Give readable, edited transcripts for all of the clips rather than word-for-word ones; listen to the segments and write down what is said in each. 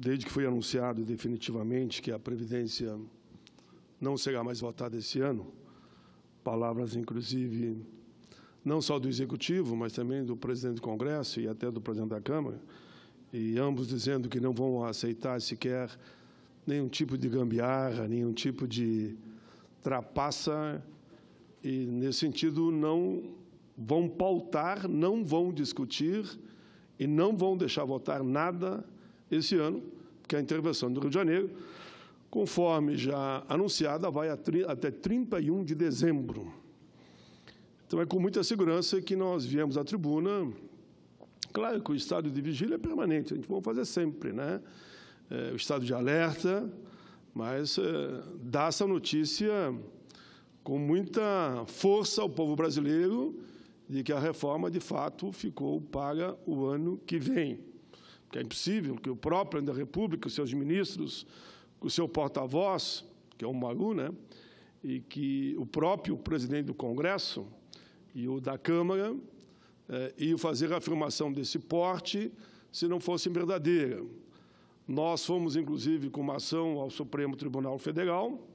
desde que foi anunciado definitivamente que a Previdência não será mais votada esse ano, palavras, inclusive, não só do Executivo, mas também do presidente do Congresso e até do presidente da Câmara, e ambos dizendo que não vão aceitar sequer nenhum tipo de gambiarra, nenhum tipo de trapaça, e, nesse sentido, não vão pautar, não vão discutir e não vão deixar votar nada esse ano, porque a intervenção do Rio de Janeiro, conforme já anunciada, vai até 31 de dezembro. Então, é com muita segurança que nós viemos à tribuna. Claro que o estado de vigília é permanente, a gente vai fazer sempre, né? O estado de alerta, mas dá essa notícia com muita força ao povo brasileiro de que a reforma, de fato, ficou para o ano que vem. Porque é impossível que o próprio da República, os seus ministros, o seu porta-voz, que é o Maru, né, e que o próprio presidente do Congresso e o da Câmara iam fazer a afirmação desse porte se não fosse verdadeira. Nós fomos, inclusive, com uma ação ao Supremo Tribunal Federal,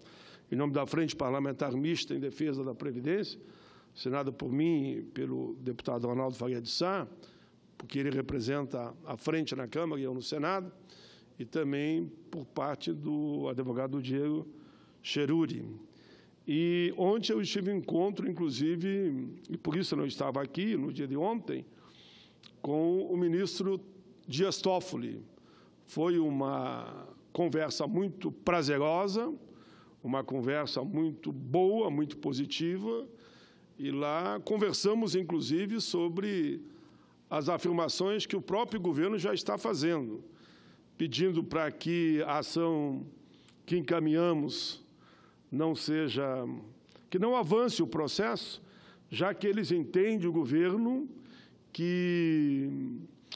em nome da Frente Parlamentar Mista em Defesa da Previdência, assinada por mim e pelo deputado Arnaldo Faria de Sá, porque ele representa a frente na Câmara e eu no Senado, e também por parte do advogado Diego Cheruri. E ontem eu estive em encontro, inclusive, e por isso eu não estava aqui no dia de ontem, com o ministro Dias Toffoli. Foi uma conversa muito prazerosa, uma conversa muito boa, muito positiva, e lá conversamos, inclusive, sobre as afirmações que o próprio governo já está fazendo, pedindo para que a ação que encaminhamos que não avance o processo, já que eles entendem, o governo, que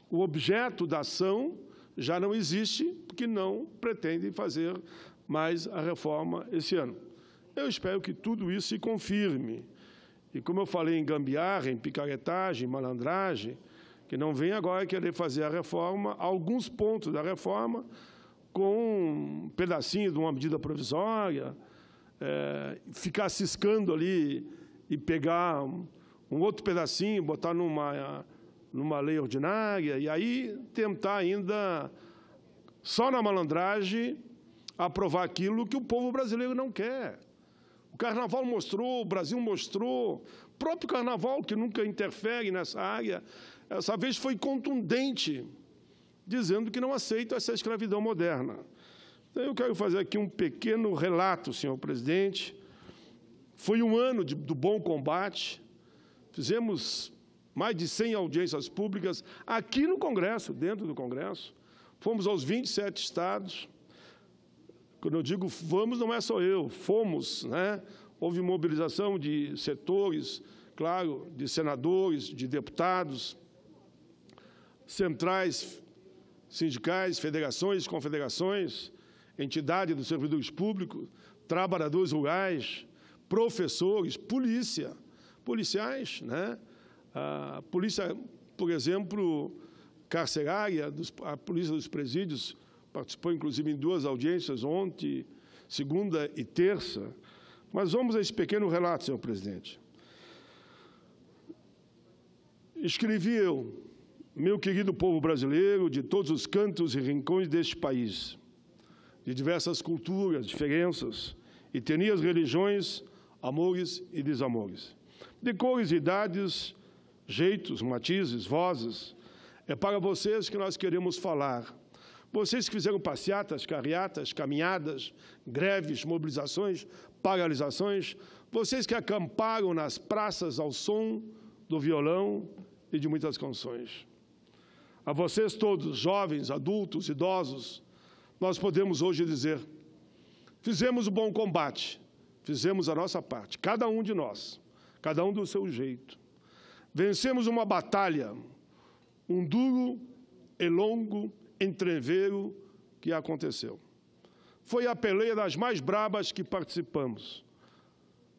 o objeto da ação já não existe, porque não pretendem fazer mais a reforma esse ano. Eu espero que tudo isso se confirme. E como eu falei em gambiarra, em picaretagem, malandragem, que não venha agora querer fazer a reforma, alguns pontos da reforma, com um pedacinho de uma medida provisória, ficar ciscando ali e pegar um outro pedacinho, botar numa lei ordinária, e aí tentar ainda, só na malandragem, aprovar aquilo que o povo brasileiro não quer. O Carnaval mostrou, o Brasil mostrou, o próprio Carnaval, que nunca interfere nessa área, essa vez foi contundente, dizendo que não aceita essa escravidão moderna. Então, eu quero fazer aqui um pequeno relato, senhor presidente. Foi um ano do bom combate, fizemos mais de 100 audiências públicas aqui no Congresso, dentro do Congresso. Fomos aos 27 estados. Quando eu digo vamos, não é só eu, fomos, né? Houve mobilização de setores, claro, de senadores, de deputados, centrais sindicais, federações, confederações, entidade dos servidores públicos, trabalhadores rurais, professores, policiais, né? A polícia, por exemplo, carcerária, a polícia dos presídios, participou, inclusive, em 2 audiências, ontem, segunda e terça. Mas vamos a esse pequeno relato, senhor presidente. Escrevi eu, meu querido povo brasileiro, de todos os cantos e rincões deste país, de diversas culturas, diferenças, etnias, religiões, amores e desamores, de cores, idades, jeitos, matizes, vozes, é para vocês que nós queremos falar. Vocês que fizeram passeatas, carreatas, caminhadas, greves, mobilizações, paralisações, vocês que acamparam nas praças ao som do violão e de muitas canções. A vocês todos, jovens, adultos, idosos, nós podemos hoje dizer, fizemos o bom combate, fizemos a nossa parte, cada um de nós, cada um do seu jeito. Vencemos uma batalha, um duro e longo entreveiro que aconteceu. Foi a peleia das mais brabas que participamos.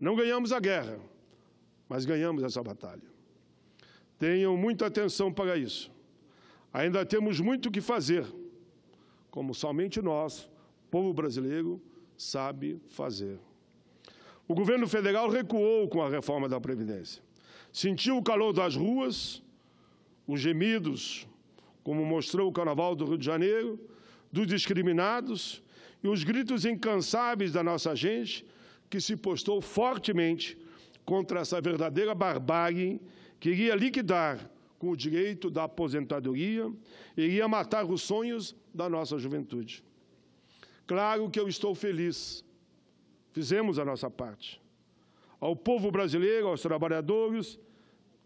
Não ganhamos a guerra, mas ganhamos essa batalha. Tenham muita atenção para isso. Ainda temos muito o que fazer, como somente nós, povo brasileiro, sabe fazer. O governo federal recuou com a reforma da Previdência. Sentiu o calor das ruas, os gemidos, como mostrou o Carnaval do Rio de Janeiro, dos discriminados e os gritos incansáveis da nossa gente, que se postou fortemente contra essa verdadeira barbárie que iria liquidar com o direito da aposentadoria e iria matar os sonhos da nossa juventude. Claro que eu estou feliz. Fizemos a nossa parte. Ao povo brasileiro, aos trabalhadores,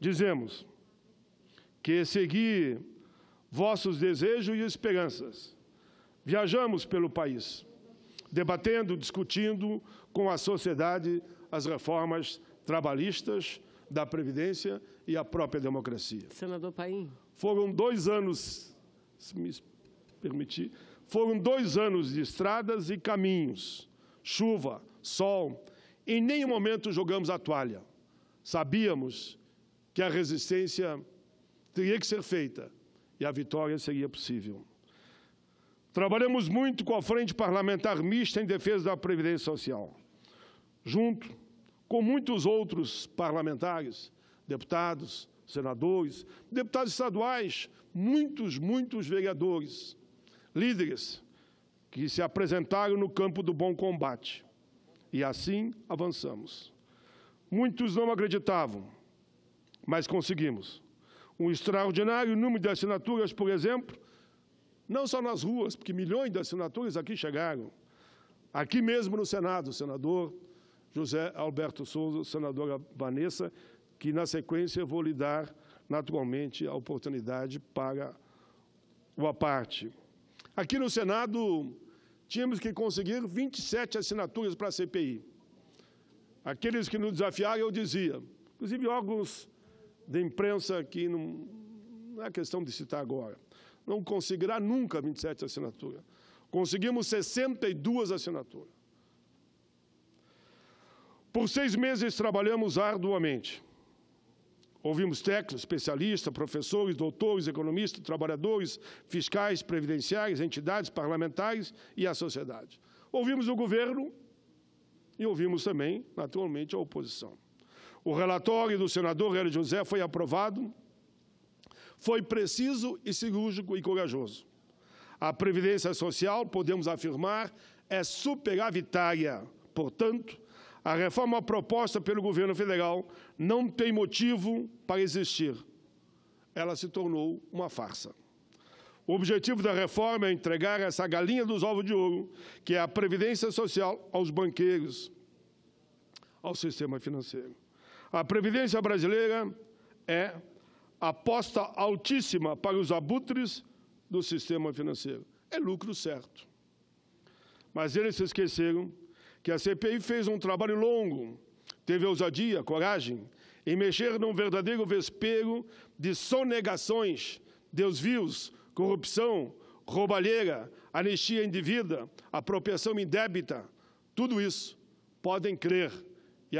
dizemos que segui vossos desejos e esperanças. Viajamos pelo país, debatendo, discutindo com a sociedade as reformas trabalhistas, da Previdência e a própria democracia. Senador Paim. Foram 2 anos, se me permitir, foram 2 anos de estradas e caminhos, chuva, sol. Em nenhum momento jogamos a toalha. Sabíamos que a resistência teria que ser feita e a vitória seria possível. Trabalhamos muito com a Frente Parlamentar Mista em defesa da Previdência Social, junto com muitos outros parlamentares, deputados, senadores, deputados estaduais, muitos vereadores, líderes que se apresentaram no campo do bom combate. E assim avançamos. Muitos não acreditavam, mas conseguimos. Um extraordinário número de assinaturas, por exemplo, não só nas ruas, porque milhões de assinaturas aqui chegaram. Aqui mesmo no Senado, o senador José Alberto Souza, senadora Vanessa, que na sequência eu vou lhe dar naturalmente a oportunidade para o aparte. Aqui no Senado, tínhamos que conseguir 27 assinaturas para a CPI. Aqueles que nos desafiaram, eu dizia, inclusive órgãos de imprensa que não é questão de citar agora, não conseguirá nunca 27 assinaturas. Conseguimos 62 assinaturas. Por 6 meses trabalhamos arduamente. Ouvimos técnicos, especialistas, professores, doutores, economistas, trabalhadores, fiscais, previdenciários, entidades parlamentares e a sociedade. Ouvimos o governo e ouvimos também, naturalmente, a oposição. O relatório do senador Hélio José foi aprovado, foi preciso e cirúrgico e corajoso. A Previdência Social, podemos afirmar, é superavitária. Portanto, a reforma proposta pelo governo federal não tem motivo para existir. Ela se tornou uma farsa. O objetivo da reforma é entregar essa galinha dos ovos de ouro, que é a Previdência Social, aos banqueiros, ao sistema financeiro. A Previdência brasileira é aposta altíssima para os abutres do sistema financeiro. É lucro certo. Mas eles se esqueceram que a CPI fez um trabalho longo, teve ousadia, coragem, em mexer num verdadeiro vespeiro de sonegações, desvios, corrupção, roubalheira, anistia indevida, apropriação indébita. Tudo isso, podem crer, e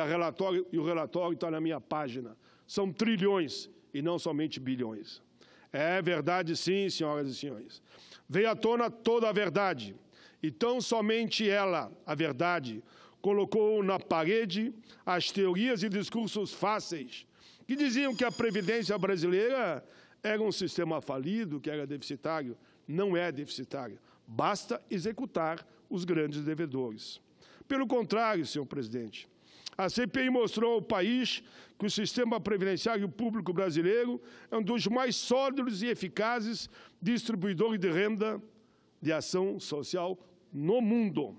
o relatório está na minha página. São trilhões e não somente bilhões. É verdade, sim, senhoras e senhores. Veio à tona toda a verdade. E tão somente ela, a verdade, colocou na parede as teorias e discursos fáceis que diziam que a Previdência brasileira era um sistema falido, que era deficitário. Não é deficitário. Basta executar os grandes devedores. Pelo contrário, senhor presidente, a CPI mostrou ao país que o sistema previdenciário público brasileiro é um dos mais sólidos e eficazes distribuidores de renda de ação social no mundo.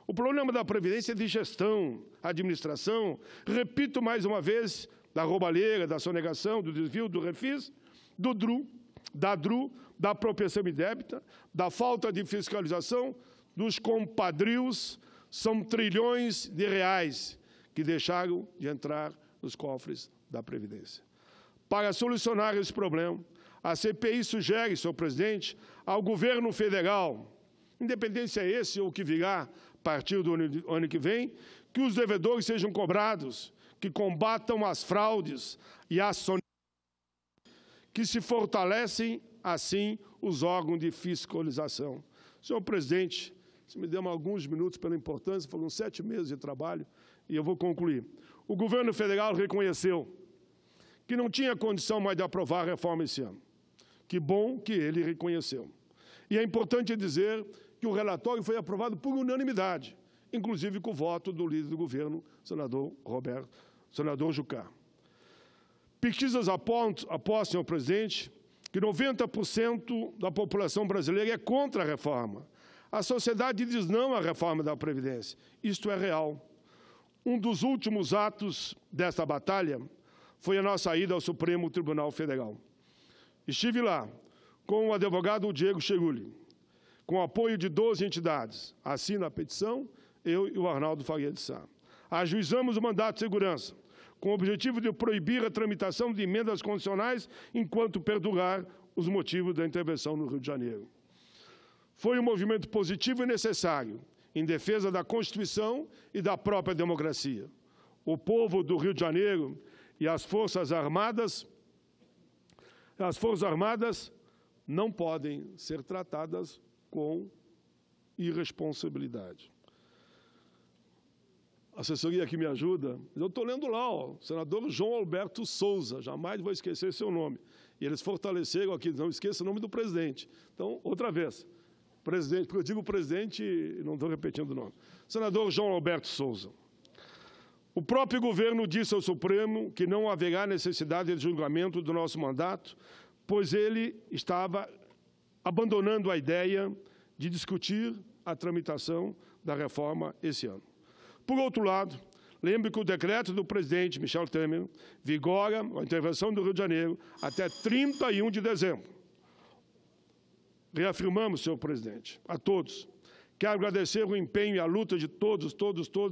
O problema da Previdência é de gestão, administração, repito mais uma vez, da roubalheira, da sonegação, do desvio, do refis, do DRU, da apropriação indébita, da falta de fiscalização, dos compadrios. São trilhões de reais que deixaram de entrar nos cofres da Previdência. Para solucionar esse problema, a CPI sugere, senhor presidente, ao governo federal, independente se é esse ou que virá a partir do ano que vem, que os devedores sejam cobrados, que combatam as fraudes e as sonegações, que se fortalecem assim, os órgãos de fiscalização. Senhor presidente, se me der alguns minutos pela importância, foram 7 meses de trabalho e eu vou concluir. O governo federal reconheceu que não tinha condição mais de aprovar a reforma esse ano. Que bom que ele reconheceu. E é importante dizer que o relatório foi aprovado por unanimidade, inclusive com o voto do líder do governo, senador Jucá. Pesquisas apostam, senhor presidente, que 90% da população brasileira é contra a reforma. A sociedade diz não à reforma da Previdência. Isto é real. Um dos últimos atos desta batalha foi a nossa ida ao Supremo Tribunal Federal. Estive lá com o advogado Diego Cherulli, com o apoio de 12 entidades. Assina a petição, eu e o Arnaldo Faria de Sá. Ajuizamos o mandato de segurança, com o objetivo de proibir a tramitação de emendas condicionais enquanto perdurar os motivos da intervenção no Rio de Janeiro. Foi um movimento positivo e necessário, em defesa da Constituição e da própria democracia. O povo do Rio de Janeiro e as Forças Armadas não podem ser tratadas com irresponsabilidade. A assessoria que me ajuda, eu estou lendo lá, o senador João Alberto Souza, jamais vou esquecer seu nome. E eles fortaleceram aqui, não esqueça o nome do presidente. Então, outra vez, presidente, porque eu digo presidente e não estou repetindo o nome. Senador João Alberto Souza. O próprio governo disse ao Supremo que não haverá necessidade de julgamento do nosso mandato, pois ele estava abandonando a ideia de discutir a tramitação da reforma esse ano. Por outro lado, lembre que o decreto do presidente Michel Temer vigora a intervenção do Rio de Janeiro até 31 de dezembro. Reafirmamos, senhor presidente, a todos. Quero agradecer o empenho e a luta de todos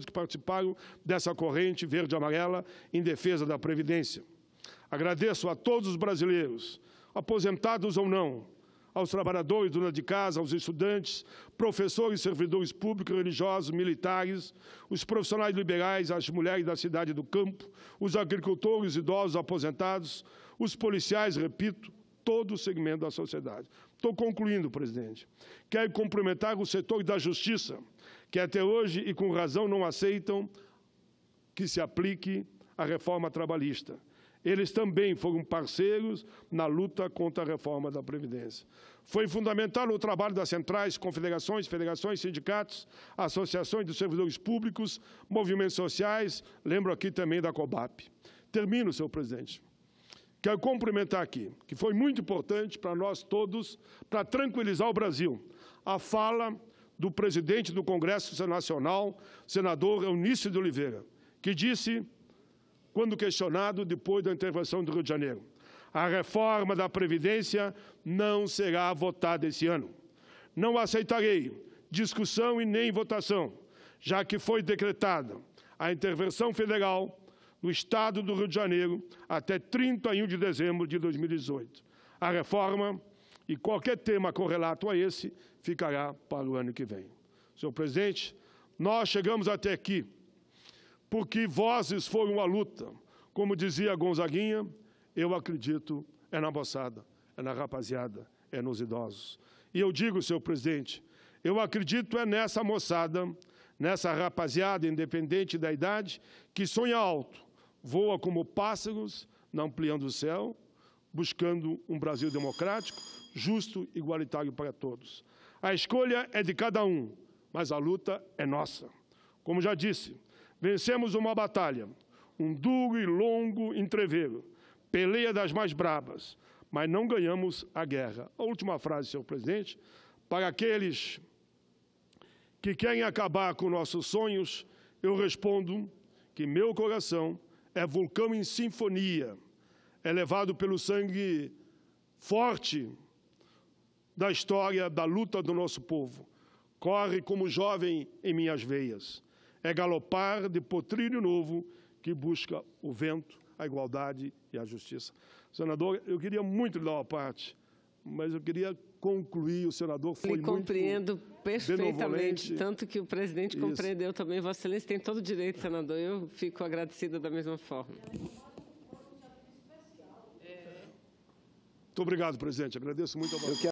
que participaram dessa corrente verde-amarela em defesa da Previdência. Agradeço a todos os brasileiros, aposentados ou não, aos trabalhadores, donas de casa, aos estudantes, professores, servidores públicos, religiosos, militares, os profissionais liberais, as mulheres da cidade do campo, os agricultores, idosos, aposentados, os policiais, repito, todo o segmento da sociedade. Estou concluindo, presidente. Quero cumprimentar o setor da justiça, que até hoje, e com razão, não aceitam que se aplique a reforma trabalhista. Eles também foram parceiros na luta contra a reforma da Previdência. Foi fundamental o trabalho das centrais, confederações, federações, sindicatos, associações de servidores públicos, movimentos sociais, lembro aqui também da COBAP. Termino, senhor presidente. Quero cumprimentar aqui, que foi muito importante para nós todos, para tranquilizar o Brasil, a fala do presidente do Congresso Nacional, senador Eunício de Oliveira, que disse, quando questionado depois da intervenção do Rio de Janeiro, a reforma da Previdência não será votada esse ano. Não aceitarei discussão e nem votação, já que foi decretada a intervenção federal no Estado do Rio de Janeiro até 31 de dezembro de 2018. A reforma e qualquer tema correlato a esse ficará para o ano que vem. Senhor presidente, nós chegamos até aqui porque vozes foram à luta. Como dizia Gonzaguinha, eu acredito é na moçada, é na rapaziada, é nos idosos. E eu digo, senhor presidente, eu acredito é nessa moçada, nessa rapaziada, independente da idade, que sonha alto, voa como pássaros, não ampliando o céu, buscando um Brasil democrático, justo e igualitário para todos. A escolha é de cada um, mas a luta é nossa. Como já disse, vencemos uma batalha, um duro e longo entreveiro, peleia das mais bravas, mas não ganhamos a guerra. A última frase, senhor presidente, para aqueles que querem acabar com nossos sonhos, eu respondo que meu coração é vulcão em sinfonia, é levado pelo sangue forte da história da luta do nosso povo. Corre como jovem em minhas veias. É galopar de potrilho novo que busca o vento, a igualdade e a justiça. Senador, eu queria muito lhe dar uma parte, mas eu queria concluir, o senador foi muito compreendo perfeitamente, tanto que o presidente compreendeu também. Vossa Excelência tem todo o direito, senador. Eu fico agradecida da mesma forma. Muito obrigado, presidente. Agradeço muito a você.